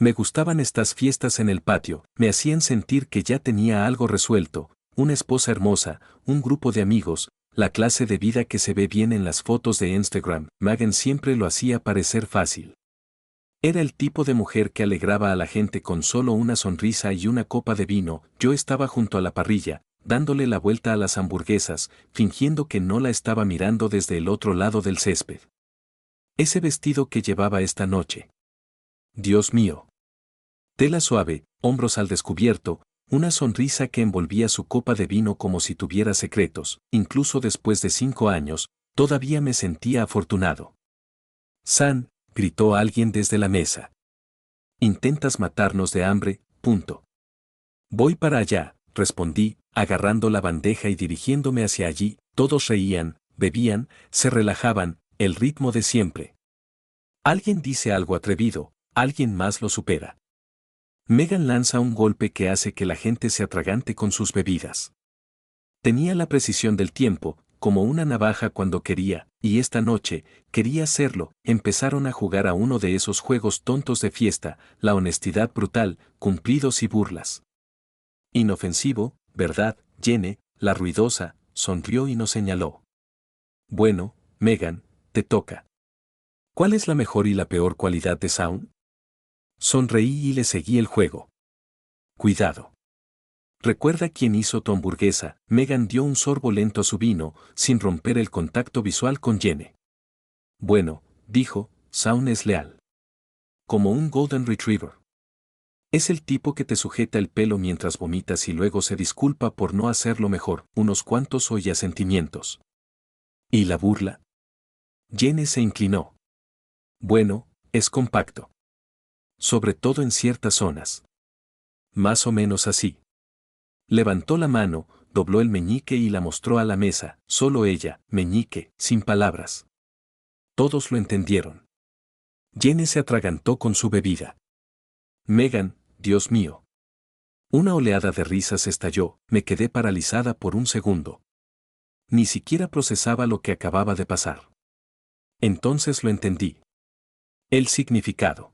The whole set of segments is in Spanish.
Me gustaban estas fiestas en el patio, me hacían sentir que ya tenía algo resuelto, una esposa hermosa, un grupo de amigos, la clase de vida que se ve bien en las fotos de Instagram. Megan siempre lo hacía parecer fácil. Era el tipo de mujer que alegraba a la gente con solo una sonrisa y una copa de vino. Yo estaba junto a la parrilla, dándole la vuelta a las hamburguesas, fingiendo que no la estaba mirando desde el otro lado del césped. Ese vestido que llevaba esta noche. Dios mío. Tela suave, hombros al descubierto, una sonrisa que envolvía su copa de vino como si tuviera secretos. Incluso después de 5 años, todavía me sentía afortunado. San, gritó alguien desde la mesa. Intentas matarnos de hambre, punto. Voy para allá, respondí, agarrando la bandeja y dirigiéndome hacia allí. Todos reían, bebían, se relajaban, el ritmo de siempre. Alguien dice algo atrevido, alguien más lo supera. Megan lanza un golpe que hace que la gente se atragante con sus bebidas. Tenía la precisión del tiempo, como una navaja cuando quería, y esta noche, quería hacerlo. Empezaron a jugar a uno de esos juegos tontos de fiesta, la honestidad brutal, cumplidos y burlas. Inofensivo, ¿verdad, Jenny? La ruidosa, sonrió y nos señaló. Bueno, Megan, te toca. ¿Cuál es la mejor y la peor cualidad de Shaun? Sonreí y le seguí el juego. Cuidado. ¿Recuerda quién hizo tu hamburguesa? Megan dio un sorbo lento a su vino, sin romper el contacto visual con Jenny. Bueno, dijo, Shaun es leal. Como un Golden Retriever. Es el tipo que te sujeta el pelo mientras vomitas y luego se disculpa por no hacerlo mejor. Unos cuantos sentimientos. ¿Y la burla? Jenny se inclinó. Bueno, es compacto. Sobre todo en ciertas zonas. Más o menos así. Levantó la mano, dobló el meñique y la mostró a la mesa, solo ella, meñique, sin palabras. Todos lo entendieron. Jenny se atragantó con su bebida. Megan, Dios mío. Una oleada de risas estalló, me quedé paralizada por un segundo. Ni siquiera procesaba lo que acababa de pasar. Entonces lo entendí. El significado.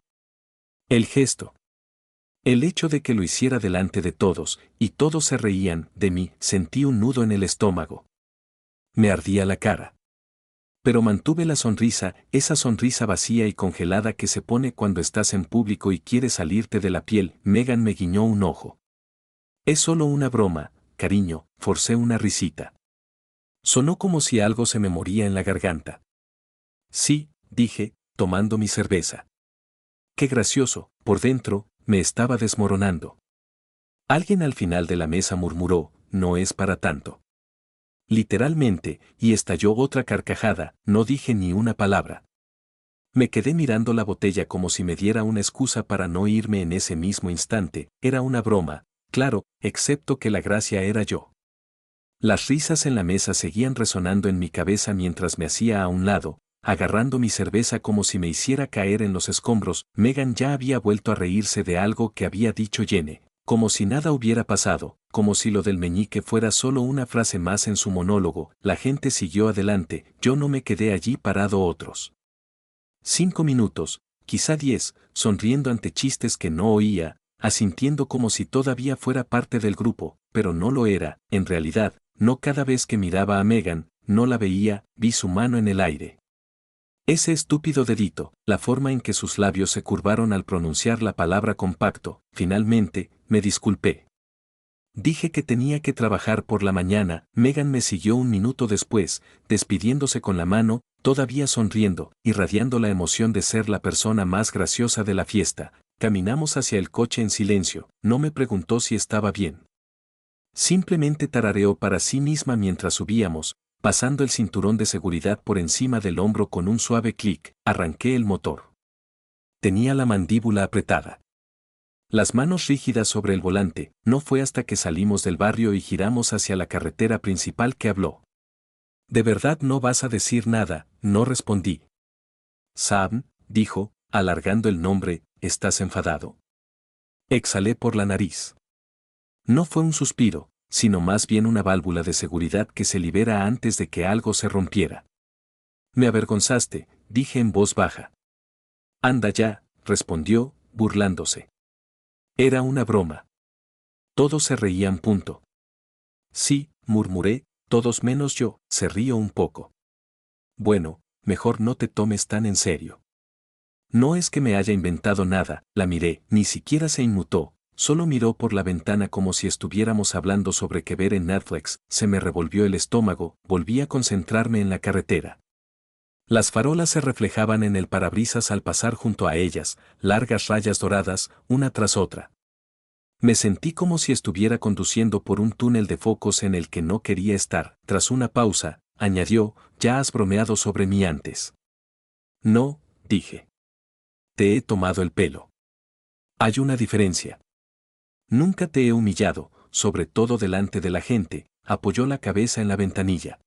El gesto. El hecho de que lo hiciera delante de todos, y todos se reían de mí, sentí un nudo en el estómago. Me ardía la cara. Pero mantuve la sonrisa, esa sonrisa vacía y congelada que se pone cuando estás en público y quieres salirte de la piel. Megan me guiñó un ojo. Es solo una broma, cariño, forcé una risita. Sonó como si algo se me moría en la garganta. Sí, dije, tomando mi cerveza. Qué gracioso, por dentro, me estaba desmoronando. Alguien al final de la mesa murmuró, no es para tanto. Literalmente, y estalló otra carcajada, no dije ni una palabra. Me quedé mirando la botella como si me diera una excusa para no irme en ese mismo instante. Era una broma, claro, excepto que la gracia era yo. Las risas en la mesa seguían resonando en mi cabeza mientras me hacía a un lado, agarrando mi cerveza como si me hiciera caer en los escombros. Megan ya había vuelto a reírse de algo que había dicho Jenny, como si nada hubiera pasado, como si lo del meñique fuera solo una frase más en su monólogo. La gente siguió adelante, yo no me quedé allí parado otros 5 minutos, quizá 10, sonriendo ante chistes que no oía, asintiendo como si todavía fuera parte del grupo, pero no lo era, en realidad. No, cada vez que miraba a Megan, no la veía, vi su mano en el aire. Ese estúpido dedito, la forma en que sus labios se curvaron al pronunciar la palabra compacto. Finalmente, me disculpé. Dije que tenía que trabajar por la mañana. Megan me siguió un minuto después, despidiéndose con la mano, todavía sonriendo, irradiando la emoción de ser la persona más graciosa de la fiesta. Caminamos hacia el coche en silencio, no me preguntó si estaba bien. Simplemente tarareó para sí misma mientras subíamos, pasando el cinturón de seguridad por encima del hombro con un suave clic. Arranqué el motor. Tenía la mandíbula apretada. Las manos rígidas sobre el volante. No fue hasta que salimos del barrio y giramos hacia la carretera principal que habló. ¿De verdad no vas a decir nada? No respondí. Sam, dijo, alargando el nombre, ¿estás enfadado? Exhalé por la nariz. No fue un suspiro, sino más bien una válvula de seguridad que se libera antes de que algo se rompiera. Me avergonzaste, dije en voz baja. Anda ya, respondió, burlándose. Era una broma. Todos se reían. Sí, murmuré, todos menos yo, se rió un poco. Bueno, mejor no te tomes tan en serio. No es que me haya inventado nada, la miré, ni siquiera se inmutó, solo miró por la ventana como si estuviéramos hablando sobre qué ver en Netflix, se me revolvió el estómago, volví a concentrarme en la carretera. Las farolas se reflejaban en el parabrisas al pasar junto a ellas, largas rayas doradas, una tras otra. Me sentí como si estuviera conduciendo por un túnel de focos en el que no quería estar. Tras una pausa, añadió, ya has bromeado sobre mí antes. No, dije. Te he tomado el pelo. Hay una diferencia. Nunca te he humillado, sobre todo delante de la gente, apoyó la cabeza en la ventanilla.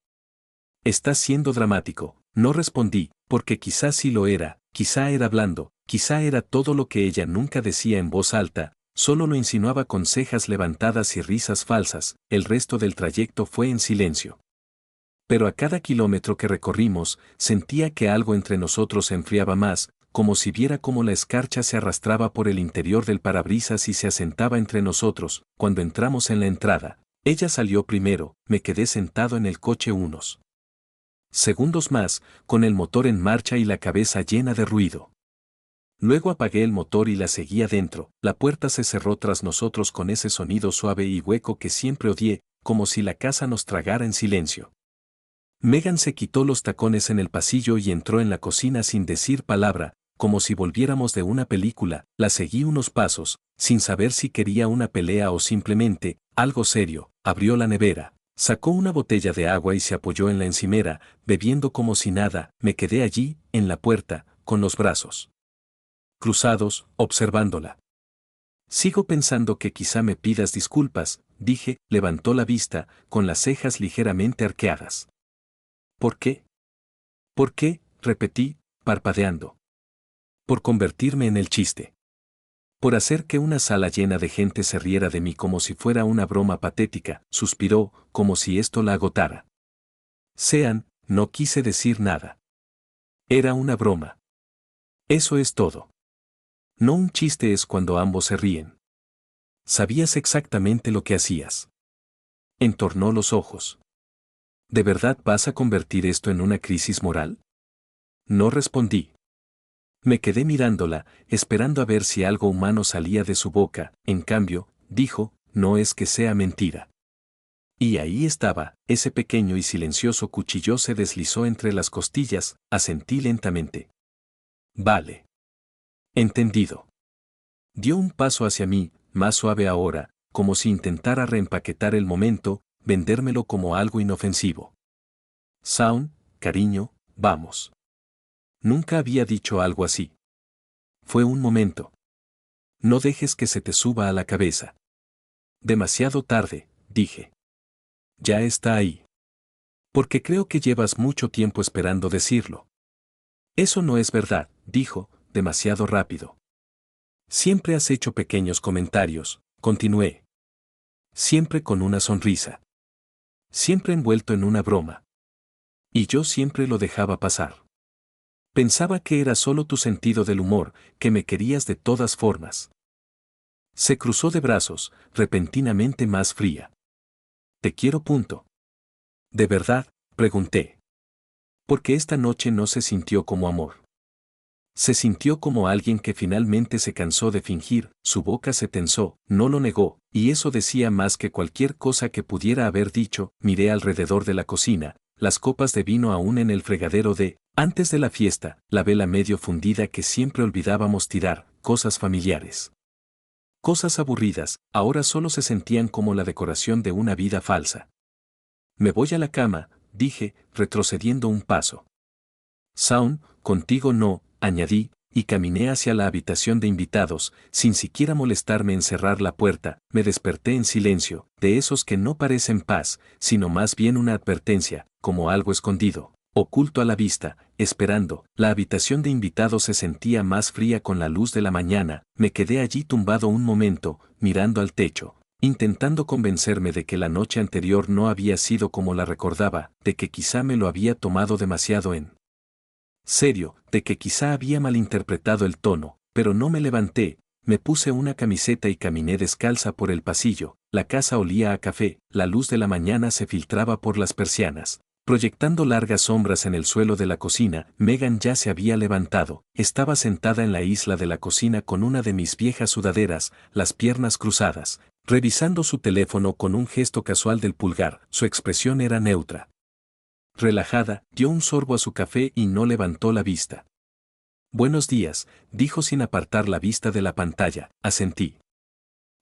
Estás siendo dramático, no respondí, porque quizá sí lo era, quizá era blando, quizá era todo lo que ella nunca decía en voz alta, solo lo insinuaba con cejas levantadas y risas falsas, el resto del trayecto fue en silencio. Pero a cada kilómetro que recorrimos, sentía que algo entre nosotros se enfriaba más, como si viera cómo la escarcha se arrastraba por el interior del parabrisas y se asentaba entre nosotros. Cuando entramos en la entrada, ella salió primero, me quedé sentado en el coche unos segundos más, con el motor en marcha y la cabeza llena de ruido. Luego apagué el motor y la seguí adentro, la puerta se cerró tras nosotros con ese sonido suave y hueco que siempre odié, como si la casa nos tragara en silencio. Megan se quitó los tacones en el pasillo y entró en la cocina sin decir palabra, como si volviéramos de una película. La seguí unos pasos, sin saber si quería una pelea o simplemente algo serio. Abrió la nevera, sacó una botella de agua y se apoyó en la encimera, bebiendo como si nada. Me quedé allí, en la puerta, con los brazos cruzados, observándola. Sigo pensando que quizá me pidas disculpas, dije. Levantó la vista, con las cejas ligeramente arqueadas. ¿Por qué? ¿Por qué? Repetí, parpadeando. Por convertirme en el chiste. Por hacer que una sala llena de gente se riera de mí como si fuera una broma patética, suspiró, como si esto la agotara. Sean, no quise decir nada. Era una broma. Eso es todo. No, un chiste es cuando ambos se ríen. Sabías exactamente lo que hacías. Entornó los ojos. ¿De verdad vas a convertir esto en una crisis moral? No respondí. Me quedé mirándola, esperando a ver si algo humano salía de su boca. En cambio, dijo, no es que sea mentira. Y ahí estaba, ese pequeño y silencioso cuchillo se deslizó entre las costillas, asentí lentamente. Vale. Entendido. Dio un paso hacia mí, más suave ahora, como si intentara reempaquetar el momento, vendérmelo como algo inofensivo. Sound, cariño, vamos. Nunca había dicho algo así. Fue un momento. No dejes que se te suba a la cabeza. Demasiado tarde, dije. Ya está ahí. Porque creo que llevas mucho tiempo esperando decirlo. Eso no es verdad, dijo, demasiado rápido. Siempre has hecho pequeños comentarios, continué. Siempre con una sonrisa. Siempre envuelto en una broma. Y yo siempre lo dejaba pasar. Pensaba que era solo tu sentido del humor, que me querías de todas formas. Se cruzó de brazos, repentinamente más fría. Te quiero. ¿De verdad? Pregunté. Porque esta noche no se sintió como amor. Se sintió como alguien que finalmente se cansó de fingir, su boca se tensó, no lo negó, y eso decía más que cualquier cosa que pudiera haber dicho. Miré alrededor de la cocina, las copas de vino aún en el fregadero antes de la fiesta, la vela medio fundida que siempre olvidábamos tirar, cosas familiares. Cosas aburridas, ahora solo se sentían como la decoración de una vida falsa. Me voy a la cama, dije, retrocediendo un paso. Sound, contigo no, añadí, y caminé hacia la habitación de invitados, sin siquiera molestarme en cerrar la puerta. Me desperté en silencio, de esos que no parecen paz, sino más bien una advertencia, como algo escondido, oculto a la vista, esperando. La habitación de invitados se sentía más fría con la luz de la mañana. Me quedé allí tumbado un momento, mirando al techo, intentando convencerme de que la noche anterior no había sido como la recordaba, de que quizá me lo había tomado demasiado en serio, de que quizá había malinterpretado el tono, pero no me levanté, me puse una camiseta y caminé descalza por el pasillo. La casa olía a café, la luz de la mañana se filtraba por las persianas, proyectando largas sombras en el suelo de la cocina. Megan ya se había levantado, estaba sentada en la isla de la cocina con una de mis viejas sudaderas, las piernas cruzadas, revisando su teléfono con un gesto casual del pulgar. Su expresión era neutra. Relajada, dio un sorbo a su café y no levantó la vista. Buenos días, dijo sin apartar la vista de la pantalla. Asentí.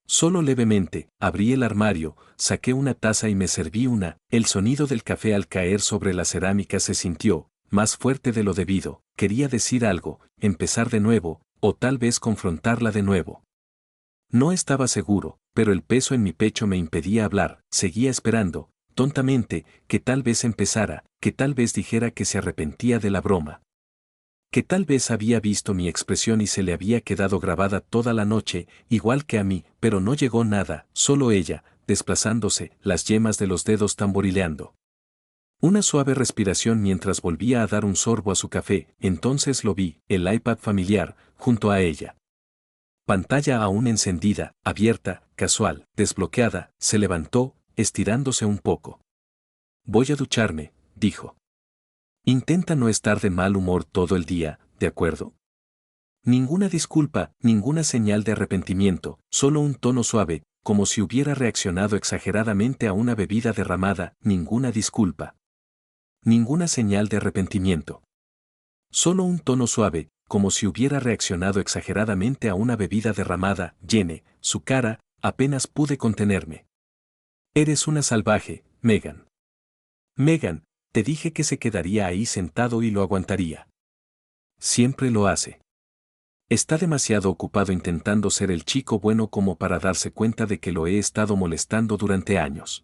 Solo levemente, abrí el armario, saqué una taza y me serví una. El sonido del café al caer sobre la cerámica se sintió, más fuerte de lo debido. Quería decir algo, empezar de nuevo, o tal vez confrontarla de nuevo. No estaba seguro, pero el peso en mi pecho me impedía hablar. Seguía esperando, tontamente, que tal vez empezara, que tal vez dijera que se arrepentía de la broma. Que tal vez había visto mi expresión y se le había quedado grabada toda la noche, igual que a mí, pero no llegó nada, solo ella, desplazándose, las yemas de los dedos tamborileando. Una suave respiración mientras volvía a dar un sorbo a su café. Entonces lo vi, el iPad familiar, junto a ella. Pantalla aún encendida, abierta, casual, desbloqueada. Se levantó, estirándose un poco. Voy a ducharme, dijo. Intenta no estar de mal humor todo el día, ¿de acuerdo? Ninguna disculpa, ninguna señal de arrepentimiento, solo un tono suave, como si hubiera reaccionado exageradamente a una bebida derramada. Ninguna disculpa. Ninguna señal de arrepentimiento. Solo un tono suave, como si hubiera reaccionado exageradamente a una bebida derramada. Llené su cara, apenas pude contenerme. Eres una salvaje, Megan. Megan, te dije que se quedaría ahí sentado y lo aguantaría. Siempre lo hace. Está demasiado ocupado intentando ser el chico bueno como para darse cuenta de que lo he estado molestando durante años.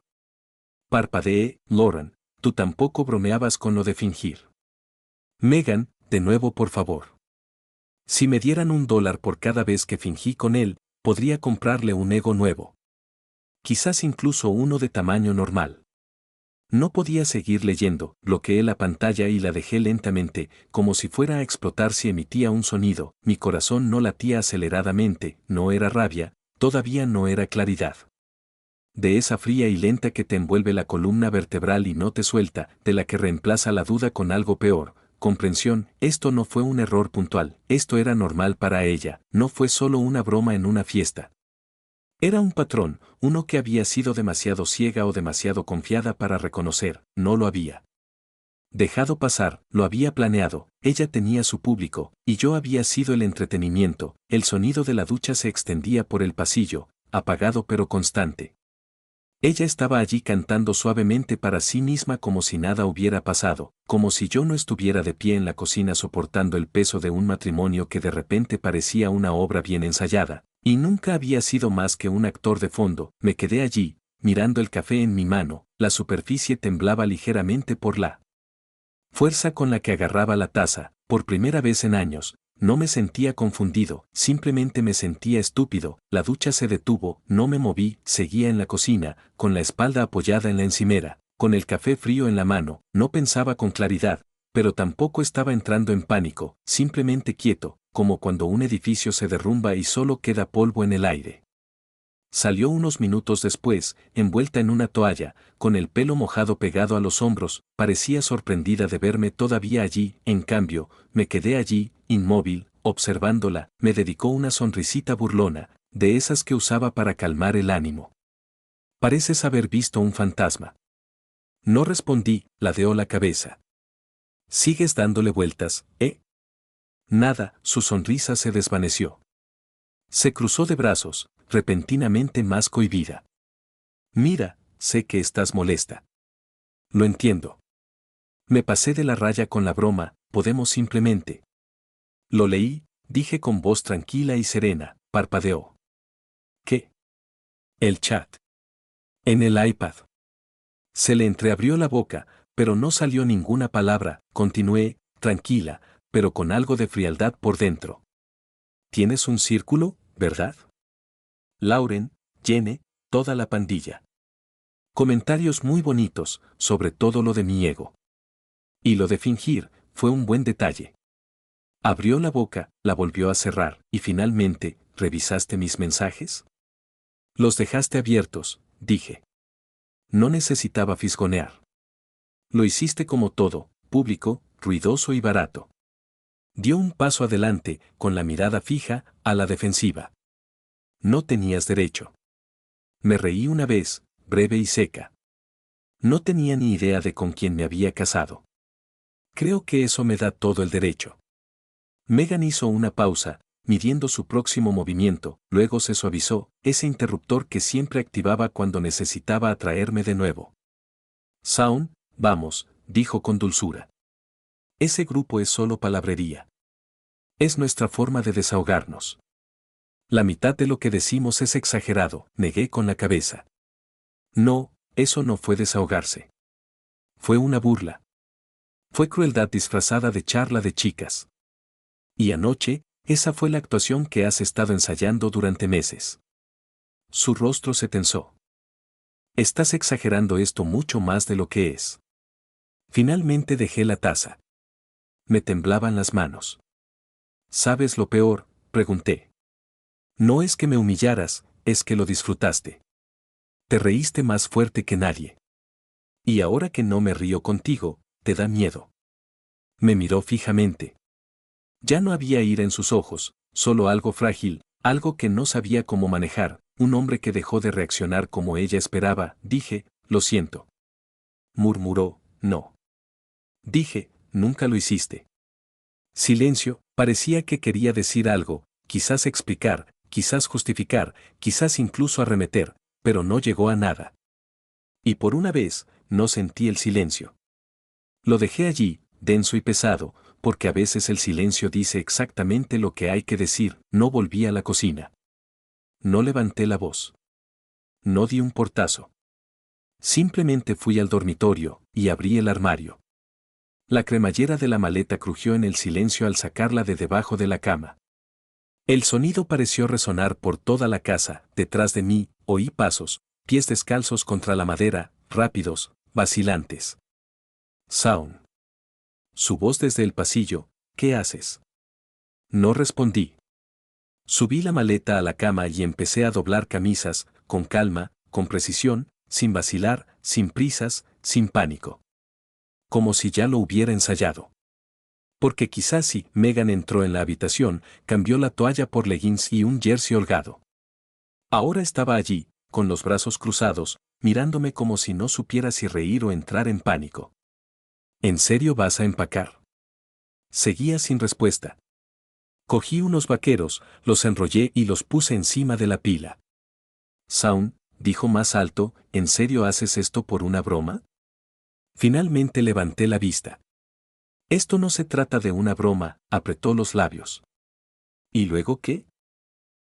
Parpadeé. Lauren, tú tampoco bromeabas con lo de fingir. Megan, de nuevo por favor. Si me dieran $1 por cada vez que fingí con él, podría comprarle un ego nuevo. Quizás incluso uno de tamaño normal. No podía seguir leyendo, bloqueé la pantalla y la dejé lentamente, como si fuera a explotar si emitía un sonido. Mi corazón no latía aceleradamente, no era rabia, todavía no era claridad. De esa fría y lenta que te envuelve la columna vertebral y no te suelta, de la que reemplaza la duda con algo peor, comprensión. Esto no fue un error puntual, esto era normal para ella, no fue solo una broma en una fiesta. Era un patrón, uno que había sido demasiado ciega o demasiado confiada para reconocer. No lo había dejado pasar, lo había planeado. Ella tenía su público, y yo había sido el entretenimiento. El sonido de la ducha se extendía por el pasillo, apagado pero constante. Ella estaba allí cantando suavemente para sí misma como si nada hubiera pasado, como si yo no estuviera de pie en la cocina soportando el peso de un matrimonio que de repente parecía una obra bien ensayada. Y nunca había sido más que un actor de fondo. Me quedé allí, mirando el café en mi mano. La superficie temblaba ligeramente por la fuerza con la que agarraba la taza. Por primera vez en años, no me sentía confundido, simplemente me sentía estúpido. La ducha se detuvo, no me moví, seguía en la cocina, con la espalda apoyada en la encimera, con el café frío en la mano. No pensaba con claridad, pero tampoco estaba entrando en pánico, simplemente quieto, como cuando un edificio se derrumba y solo queda polvo en el aire. Salió unos minutos después, envuelta en una toalla, con el pelo mojado pegado a los hombros. Parecía sorprendida de verme todavía allí. En cambio, me quedé allí, inmóvil, observándola. Me dedicó una sonrisita burlona, de esas que usaba para calmar el ánimo. Pareces haber visto un fantasma. No respondí, ladeó la cabeza. ¿Sigues dándole vueltas, eh? Nada. Su sonrisa se desvaneció. Se cruzó de brazos, repentinamente más cohibida. Mira, sé que estás molesta. Lo entiendo. Me pasé de la raya con la broma. Podemos simplemente. Lo leí, dije con voz tranquila y serena. Parpadeó. ¿Qué? El chat. En el iPad. Se le entreabrió la boca, pero no salió ninguna palabra. Continué, tranquila, pero con algo de frialdad por dentro. ¿Tienes un círculo, verdad? Lauren, Jenny, toda la pandilla. Comentarios muy bonitos, sobre todo lo de mi ego. Y lo de fingir, fue un buen detalle. Abrió la boca, la volvió a cerrar, y finalmente, ¿revisaste mis mensajes? Los dejaste abiertos, dije. No necesitaba fisgonear. Lo hiciste como todo, público, ruidoso y barato. Dio un paso adelante, con la mirada fija, a la defensiva. No tenías derecho. Me reí una vez, breve y seca. No tenía ni idea de con quién me había casado. Creo que eso me da todo el derecho. Megan hizo una pausa, midiendo su próximo movimiento, luego se suavizó, ese interruptor que siempre activaba cuando necesitaba atraerme de nuevo. Shaun, vamos, dijo con dulzura. Ese grupo es solo palabrería. Es nuestra forma de desahogarnos. La mitad de lo que decimos es exagerado, negué con la cabeza. No, eso no fue desahogarse. Fue una burla. Fue crueldad disfrazada de charla de chicas. Y anoche, esa fue la actuación que has estado ensayando durante meses. Su rostro se tensó. Estás exagerando esto mucho más de lo que es. Finalmente dejé la taza. Me temblaban las manos. ¿Sabes lo peor?, pregunté. No es que me humillaras, es que lo disfrutaste. Te reíste más fuerte que nadie. Y ahora que no me río contigo, te da miedo. Me miró fijamente. Ya no había ira en sus ojos, solo algo frágil, algo que no sabía cómo manejar, un hombre que dejó de reaccionar como ella esperaba. Dije, lo siento. Murmuró, no. Dije, nunca lo hiciste. Silencio, parecía que quería decir algo, quizás explicar, quizás justificar, quizás incluso arremeter, pero no llegó a nada. Y por una vez, no sentí el silencio. Lo dejé allí, denso y pesado, porque a veces el silencio dice exactamente lo que hay que decir. No volví a la cocina. No levanté la voz. No di un portazo. Simplemente fui al dormitorio, y abrí el armario. La cremallera de la maleta crujió en el silencio al sacarla de debajo de la cama. El sonido pareció resonar por toda la casa. Detrás de mí, oí pasos, pies descalzos contra la madera, rápidos, vacilantes. Shaun. Su voz desde el pasillo, ¿qué haces? No respondí. Subí la maleta a la cama y empecé a doblar camisas, con calma, con precisión, sin vacilar, sin prisas, sin pánico. Como si ya lo hubiera ensayado. Porque quizás si Megan entró en la habitación, cambió la toalla por leggings y un jersey holgado. Ahora estaba allí, con los brazos cruzados, mirándome como si no supiera si reír o entrar en pánico. ¿En serio vas a empacar? Seguía sin respuesta. Cogí unos vaqueros, los enrollé y los puse encima de la pila. Shaun, dijo más alto, ¿en serio haces esto por una broma? Finalmente levanté la vista. Esto no se trata de una broma, apretó los labios. ¿Y luego qué?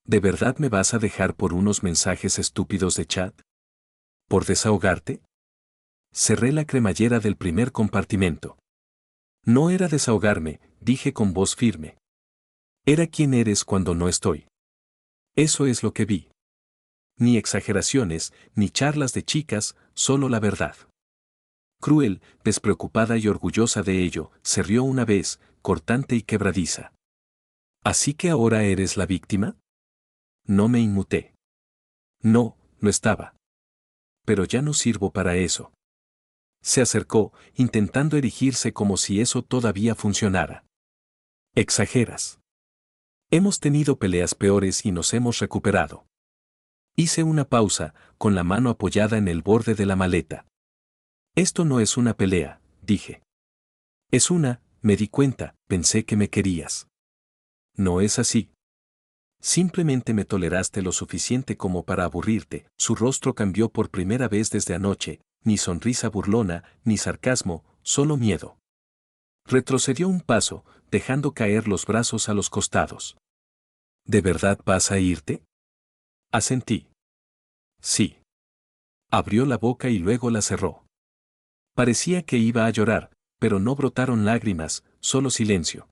¿De verdad me vas a dejar por unos mensajes estúpidos de chat? ¿Por desahogarte? Cerré la cremallera del primer compartimento. No era desahogarme, dije con voz firme. Era quien eres cuando no estoy. Eso es lo que vi. Ni exageraciones, ni charlas de chicas, solo la verdad. Cruel, despreocupada y orgullosa de ello, se rió una vez, cortante y quebradiza. ¿Así que ahora eres la víctima? No me inmuté. No, lo estaba. Pero ya no sirvo para eso. Se acercó, intentando erigirse como si eso todavía funcionara. Exageras. Hemos tenido peleas peores y nos hemos recuperado. Hice una pausa, con la mano apoyada en el borde de la maleta. Esto no es una pelea, dije. Me di cuenta, pensé que me querías. No es así. Simplemente me toleraste lo suficiente como para aburrirte. Su rostro cambió por primera vez desde anoche, ni sonrisa burlona, ni sarcasmo, solo miedo. Retrocedió un paso, dejando caer los brazos a los costados. ¿De verdad vas a irte? Asentí. Sí. Abrió la boca y luego la cerró. Parecía que iba a llorar, pero no brotaron lágrimas, solo silencio.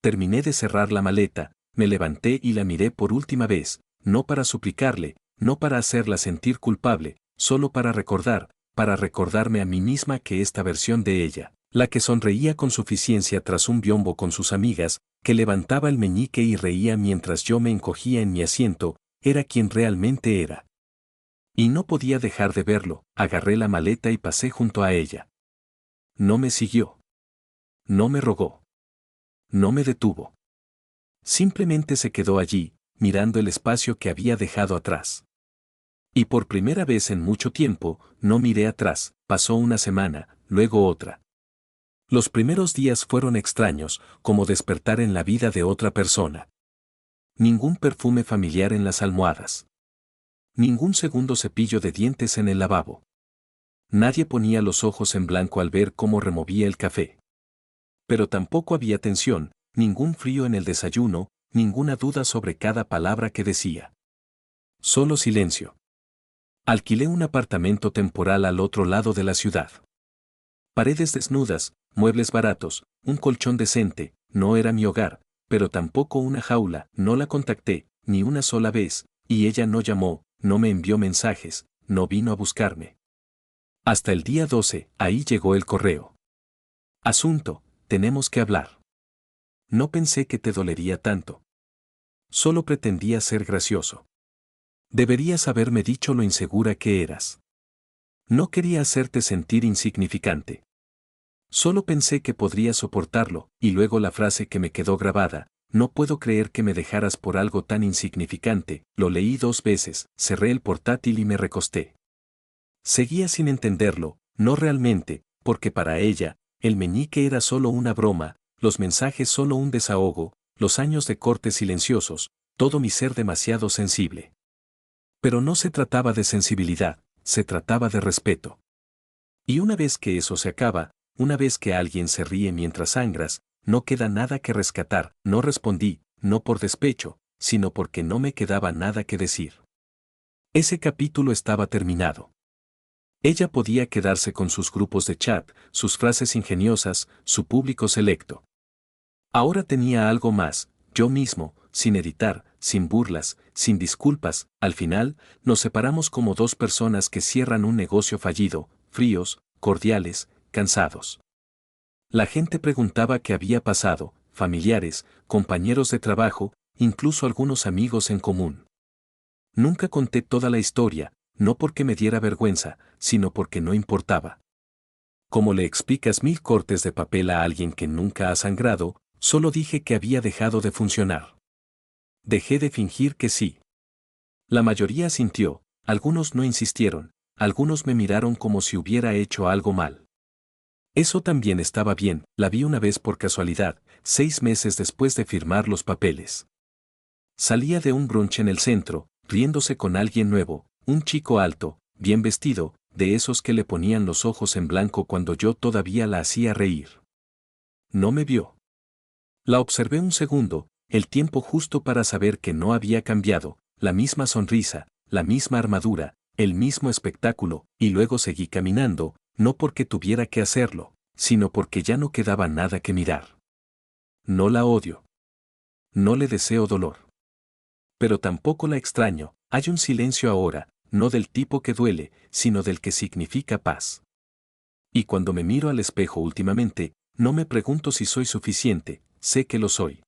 Terminé de cerrar la maleta, me levanté y la miré por última vez, no para suplicarle, no para hacerla sentir culpable, solo para recordarme a mí misma que esta versión de ella, La que sonreía con suficiencia tras un biombo con sus amigas, que levantaba el meñique y reía mientras yo me encogía en mi asiento, era quien realmente era. Y no podía dejar de verlo, agarré la maleta y pasé junto a ella. No me siguió. No me rogó. No me detuvo. Simplemente se quedó allí, mirando el espacio que había dejado atrás. Y por primera vez en mucho tiempo, no miré atrás, pasó una semana, luego otra. Los primeros días fueron extraños, como despertar en la vida de otra persona. Ningún perfume familiar en las almohadas. Ningún segundo cepillo de dientes en el lavabo. Nadie ponía los ojos en blanco al ver cómo removía el café. Pero tampoco había tensión, ningún frío en el desayuno, ninguna duda sobre cada palabra que decía. Solo silencio. Alquilé un apartamento temporal al otro lado de la ciudad. Paredes desnudas, muebles baratos, un colchón decente, no era mi hogar, pero tampoco una jaula, no la contacté, ni una sola vez, y ella no llamó, no me envió mensajes, no vino a buscarme. Hasta el día 12, ahí llegó el correo. Asunto, tenemos que hablar. No pensé que te dolería tanto. Solo pretendía ser gracioso. Deberías haberme dicho lo insegura que eras. No quería hacerte sentir insignificante. Solo pensé que podría soportarlo, y luego la frase que me quedó grabada, no puedo creer que me dejaras por algo tan insignificante, lo leí 2 veces, cerré el portátil y me recosté. Seguía sin entenderlo, no realmente, porque para ella, el meñique era solo una broma, los mensajes solo un desahogo, los años de cortes silenciosos, todo mi ser demasiado sensible. Pero no se trataba de sensibilidad, se trataba de respeto. Y una vez que eso se acaba, una vez que alguien se ríe mientras sangras, no queda nada que rescatar, no respondí, no por despecho, sino porque no me quedaba nada que decir. Ese capítulo estaba terminado. Ella podía quedarse con sus grupos de chat, sus frases ingeniosas, su público selecto. Ahora tenía algo más, yo mismo, sin editar, sin burlas, sin disculpas, al final, nos separamos como 2 personas que cierran un negocio fallido, fríos, cordiales, cansados. La gente preguntaba qué había pasado, familiares, compañeros de trabajo, incluso algunos amigos en común. Nunca conté toda la historia, no porque me diera vergüenza, sino porque no importaba. Como le explicas 1000 cortes de papel a alguien que nunca ha sangrado, solo dije que había dejado de funcionar. Dejé de fingir que sí. La mayoría sintió, algunos no insistieron, algunos me miraron como si hubiera hecho algo mal. Eso también estaba bien, la vi una vez por casualidad, 6 meses después de firmar los papeles. Salía de un brunch en el centro, riéndose con alguien nuevo, un chico alto, bien vestido, de esos que le ponían los ojos en blanco cuando yo todavía la hacía reír. No me vio. La observé un segundo, el tiempo justo para saber que no había cambiado, la misma sonrisa, la misma armadura, el mismo espectáculo, y luego seguí caminando, no porque tuviera que hacerlo, sino porque ya no quedaba nada que mirar. No la odio. No le deseo dolor. Pero tampoco la extraño, hay un silencio ahora, no del tipo que duele, sino del que significa paz. Y cuando me miro al espejo últimamente, no me pregunto si soy suficiente, sé que lo soy.